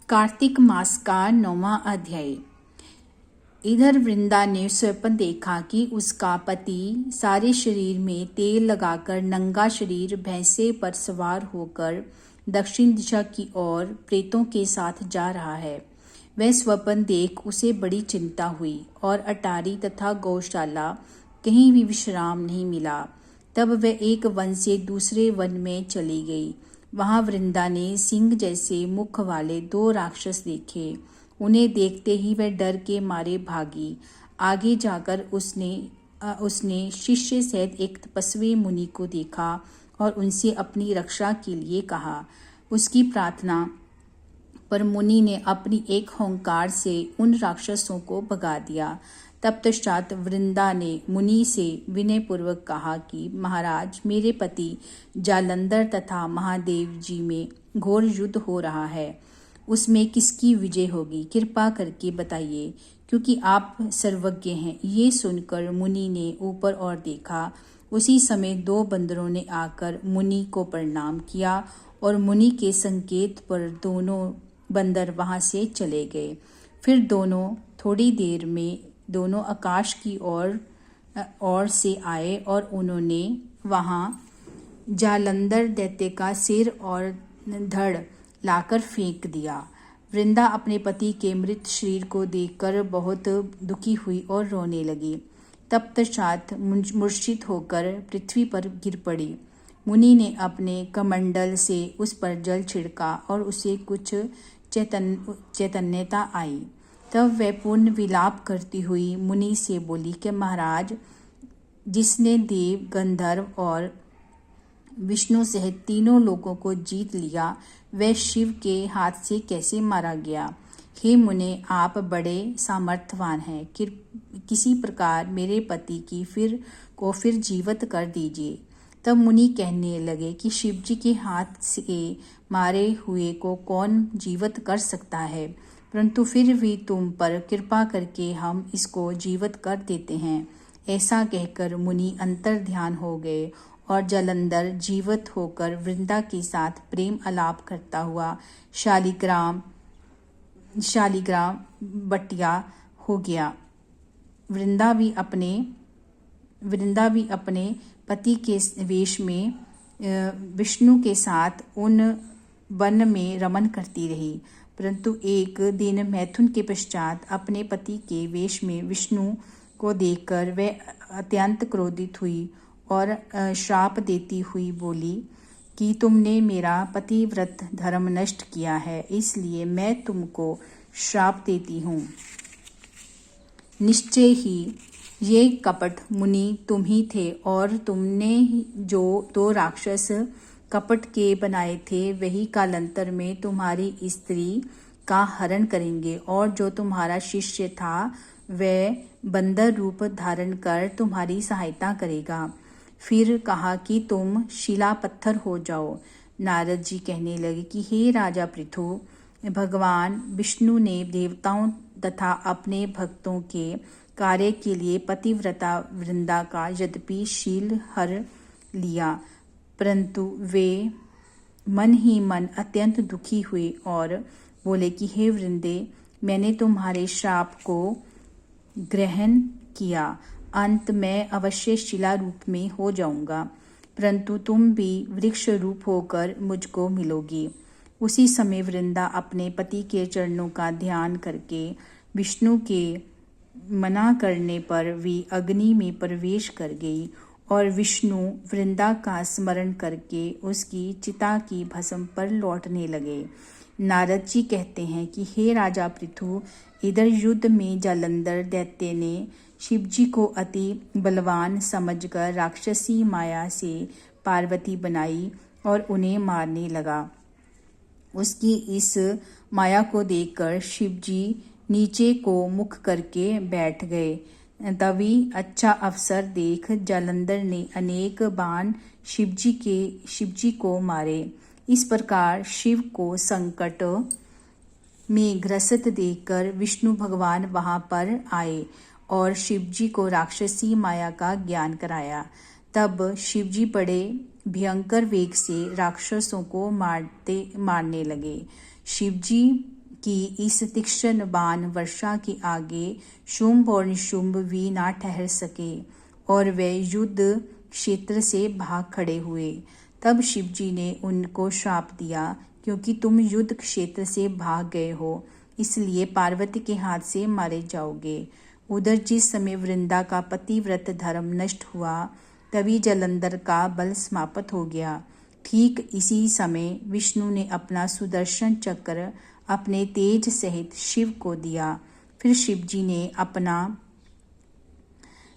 कार्तिक मास का 9वां अध्याय। इधर वृंदा ने स्वप्न देखा कि उसका पति सारे शरीर में तेल लगाकर नंगा शरीर भैंसे पर सवार होकर दक्षिण दिशा की ओर प्रेतों के साथ जा रहा है। वह स्वप्न देख उसे बड़ी चिंता हुई और अटारी तथा गौशाला कहीं भी विश्राम नहीं मिला। तब वह एक वन से दूसरे वन में चली गई। वहां वृंदा ने सिंह जैसे मुख वाले 2 राक्षस देखे। उन्हें देखते ही वह डर के मारे भागी। आगे जाकर उसने शिष्य सहित एक तपस्वी मुनि को देखा और उनसे अपनी रक्षा के लिए कहा। उसकी प्रार्थना पर मुनि ने अपनी एक होंकार से उन राक्षसों को भगा दिया। तत्पश्चात वृंदा ने मुनि से विनयपूर्वक कहा कि महाराज, मेरे पति जालंधर तथा महादेव जी में घोर युद्ध हो रहा है। उसमें किसकी विजय होगी, कृपा करके बताइए, क्योंकि आप सर्वज्ञ हैं। ये सुनकर मुनि ने ऊपर और देखा। उसी समय 2 बंदरों ने आकर मुनि को प्रणाम किया और मुनि के संकेत पर दोनों बंदर वहां से चले गए। फिर दोनों थोड़ी देर में दोनों आकाश की ओर से आए और उन्होंने वहां जालंधर दैत्य का सिर और धड़ लाकर फेंक दिया। वृंदा अपने पति के मृत शरीर को देखकर बहुत दुखी हुई और रोने लगी। तत्पश्चात मूर्छित होकर पृथ्वी पर गिर पड़ी। मुनि ने अपने कमंडल से उस पर जल छिड़का और उसे कुछ चैतन्यता आई। तब वह पूर्ण विलाप करती हुई मुनि से बोली कि महाराज, जिसने देव, गंधर्व और विष्णु सहित तीनों लोगों को जीत लिया, वह शिव के हाथ से कैसे मारा गया। हे मुने, आप बड़े सामर्थ्यवान हैं। किसी प्रकार मेरे पति की फिर जीवित कर दीजिए। तब मुनि कहने लगे कि शिवजी के हाथ से मारे हुए को कौन जीवित कर सकता है, परंतु फिर भी तुम पर कृपा करके हम इसको जीवित कर देते हैं। ऐसा कहकर मुनि अंतर ध्यान हो गए और जालंधर जीवित होकर वृंदा के साथ प्रेम आलाप करता हुआ शालिग्राम बटिया हो गया। वृंदा भी अपने पति के वेश में विष्णु के साथ उन वन में रमन करती रही, परंतु एक दिन मैथुन के पश्चात अपने पति के वेश में विष्णु को देखकर वह अत्यंत क्रोधित हुई और श्राप देती हुई बोली कि तुमने मेरा पतिव्रत धर्म नष्ट किया है, इसलिए मैं तुमको श्राप देती हूँ। निश्चय ही ये कपट मुनि तुम ही थे और तुमने जो 2 राक्षस कपट के बनाए थे, वही कालांतर में तुम्हारी स्त्री का हरण करेंगे, और जो तुम्हारा शिष्य था वह बंदर रूप धारण कर तुम्हारी सहायता करेगा। फिर कहा कि तुम शिला पत्थर हो जाओ। नारद जी कहने लगे कि हे राजा पृथु, भगवान विष्णु ने देवताओं तथा अपने भक्तों के कार्य के लिए पतिव्रता वृंदा का यद्यपि शील हर लिया, परंतु वे मन ही मन अत्यंत दुखी हुए और बोले कि हे वृंदे, मैंने तुम्हारे श्राप को ग्रहण किया। अंत में अवश्य शिला रूप में हो जाऊंगा, परंतु तुम भी वृक्ष रूप होकर मुझको मिलोगी। उसी समय वृंदा अपने पति के चरणों का ध्यान करके विष्णु के मना करने पर भी अग्नि में प्रवेश कर गई और विष्णु वृंदा का स्मरण करके उसकी चिता की भस्म पर लौटने लगे। नारद जी कहते हैं कि हे राजा पृथु, इधर युद्ध में जालंधर दैत्य ने शिवजी को अति बलवान समझकर राक्षसी माया से पार्वती बनाई और उन्हें मारने लगा। उसकी इस माया को देखकर शिवजी नीचे को मुख करके बैठ गए। तभी अच्छा अवसर देख जालंधर ने अनेक बाण शिवजी को मारे। इस प्रकार शिव को संकट में ग्रसित देखकर विष्णु भगवान वहां पर आए और शिवजी को राक्षसी माया का ज्ञान कराया। तब शिवजी बड़े भयंकर वेग से राक्षसों को मारने लगे। शिवजी कि इस तीक्ष्ण बाण वर्षा के आगे शुंभ और निशुंभ भी ना ठहर सके और वे युद्ध क्षेत्र से भाग खड़े हुए। तब शिवजी ने उनको श्राप दिया, क्योंकि तुम युद्ध क्षेत्र से भाग गए हो, इसलिए पार्वती के हाथ से मारे जाओगे। उधर जिस समय वृंदा का पतिव्रत धर्म नष्ट हुआ, तभी जलंधर का बल समाप्त हो गया। ठीक इसी समय विष्णु ने अपना सुदर्शन चक्र अपने तेज सहित शिव को दिया। फिर शिवजी ने अपना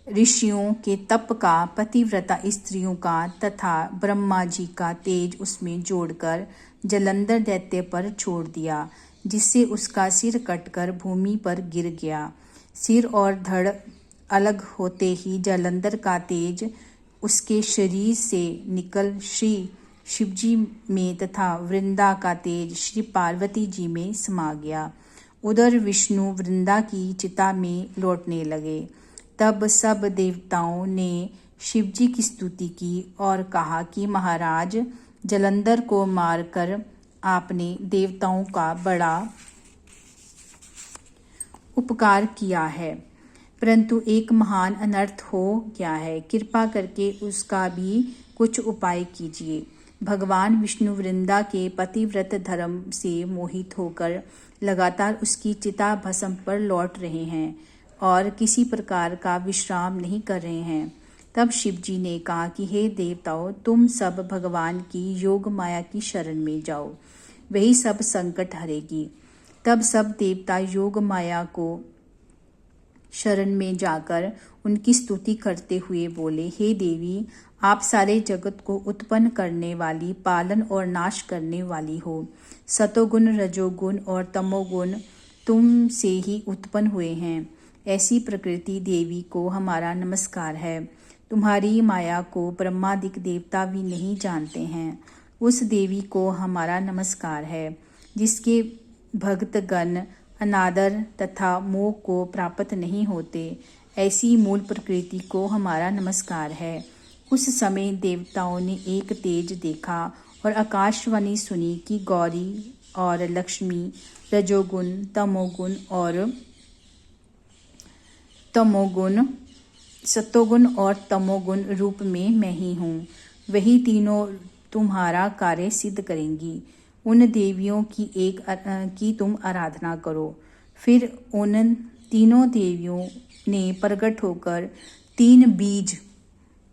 ऋषियों के तप का, पतिव्रता स्त्रियों का तथा ब्रह्मा जी का तेज उसमें जोड़कर जलंधर दैत्य पर छोड़ दिया, जिससे उसका सिर कटकर भूमि पर गिर गया। सिर और धड़ अलग होते ही जलंधर का तेज उसके शरीर से निकल श्री शिवजी में तथा वृंदा का तेज श्री पार्वती जी में समा गया। उधर विष्णु वृंदा की चिता में लौटने लगे। तब सब देवताओं ने शिवजी की स्तुति की और कहा कि महाराज, जलंधर को मारकर आपने देवताओं का बड़ा उपकार किया है, परंतु एक महान अनर्थ हो गया है। कृपा करके उसका भी कुछ उपाय कीजिए। भगवान विष्णु वृंदा के पतिव्रत धर्म से मोहित होकर लगातार उसकी चिता भस्म पर लौट रहे हैं और किसी प्रकार का विश्राम नहीं कर रहे हैं। तब शिवजी ने कहा कि हे देवताओं, तुम सब भगवान की योग माया की शरण में जाओ, वही सब संकट हरेगी। तब सब देवता योग माया को शरण में जाकर उनकी स्तुति करते हुए बोले, हे देवी, आप सारे जगत को उत्पन्न करने वाली, पालन और नाश करने वाली हो। सतोगुण, रजोगुण और तमोगुण तुम से ही उत्पन्न हुए हैं। ऐसी प्रकृति देवी को हमारा नमस्कार है। तुम्हारी माया को ब्रह्मादिक देवता भी नहीं जानते हैं। उस देवी को हमारा नमस्कार है, जिसके भक्तगण अनादर तथा मोह को प्राप्त नहीं होते। ऐसी मूल प्रकृति को हमारा नमस्कार है। उस समय देवताओं ने एक तेज देखा और आकाशवाणी सुनी कि गौरी और लक्ष्मी रजोगुण, सतोगुण और तमोगुण रूप में मैं ही हूँ। वही तीनों तुम्हारा कार्य सिद्ध करेंगी। उन देवियों की तुम आराधना करो। फिर उन तीनों देवियों ने प्रकट होकर 3 बीज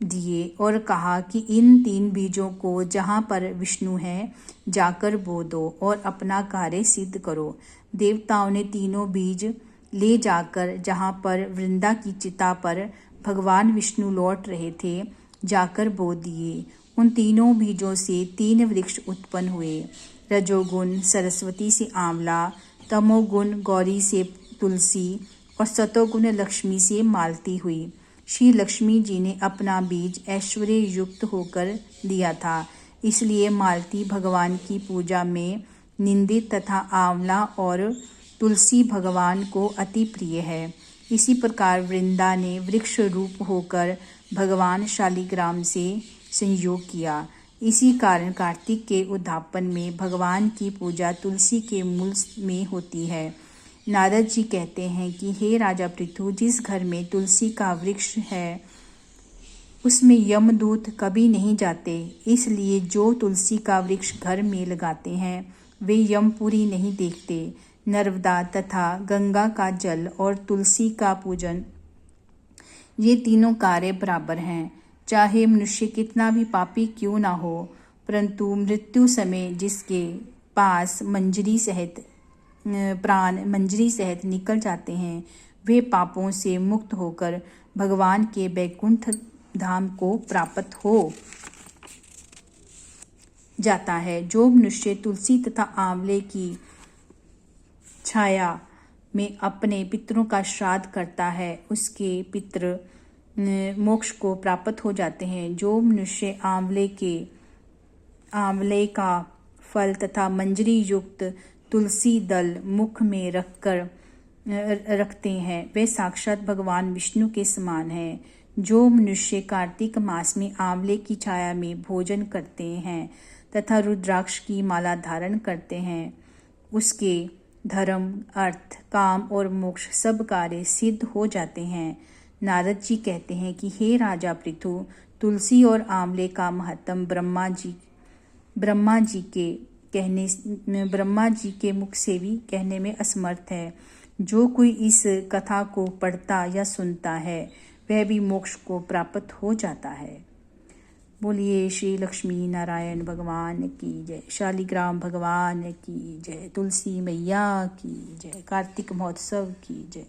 दिए और कहा कि इन 3 बीजों को जहाँ पर विष्णु है जाकर बो दो और अपना कार्य सिद्ध करो। देवताओं ने तीनों बीज ले जाकर जहाँ पर वृंदा की चिता पर भगवान विष्णु लौट रहे थे जाकर बो दिए। उन तीनों बीजों से 3 वृक्ष उत्पन्न हुए। रजोगुण सरस्वती से आंवला, तमोगुण गौरी से तुलसी और सतोगुण लक्ष्मी से मालती हुई। श्री लक्ष्मी जी ने अपना बीज ऐश्वर्य युक्त होकर दिया था, इसलिए मालती भगवान की पूजा में निंदित तथा आंवला और तुलसी भगवान को अति प्रिय है। इसी प्रकार वृंदा ने वृक्ष रूप होकर भगवान शालिग्राम से संयोग किया। इसी कारण कार्तिक के उद्यापन में भगवान की पूजा तुलसी के मूल में होती है। नारद जी कहते हैं कि हे राजा पृथु, जिस घर में तुलसी का वृक्ष है उसमें यमदूत कभी नहीं जाते। इसलिए जो तुलसी का वृक्ष घर में लगाते हैं वे यमपुरी नहीं देखते। नर्मदा तथा गंगा का जल और तुलसी का पूजन, ये तीनों कार्य बराबर हैं। चाहे मनुष्य कितना भी पापी क्यों ना हो, परंतु मृत्यु समय जिसके पास प्राण मंजरी सहित निकल जाते हैं, वे पापों से मुक्त होकर भगवान के वैकुंठ धाम को प्राप्त हो जाता है। जो मनुष्य तुलसी तथा आंवले की छाया में अपने पितरों का श्राद्ध करता है, उसके पितर मोक्ष को प्राप्त हो जाते हैं। जो मनुष्य आंवले का फल तथा मंजरी युक्त तुलसी दल मुख में रखते हैं, वे साक्षात भगवान विष्णु के समान हैं। जो मनुष्य कार्तिक मास में आंवले की छाया में भोजन करते हैं तथा रुद्राक्ष की माला धारण करते हैं, उसके धर्म, अर्थ, काम और मोक्ष सब कार्य सिद्ध हो जाते हैं। नारद जी कहते हैं कि हे राजा पृथु, तुलसी और आंवले का महत्म ब्रह्मा जी के मुख से भी कहने में असमर्थ है। जो कोई इस कथा को पढ़ता या सुनता है वह भी मोक्ष को प्राप्त हो जाता है। बोलिए श्री लक्ष्मी नारायण भगवान की जय, शालिग्राम भगवान की जय, तुलसी मैया की जय, कार्तिक महोत्सव की जय।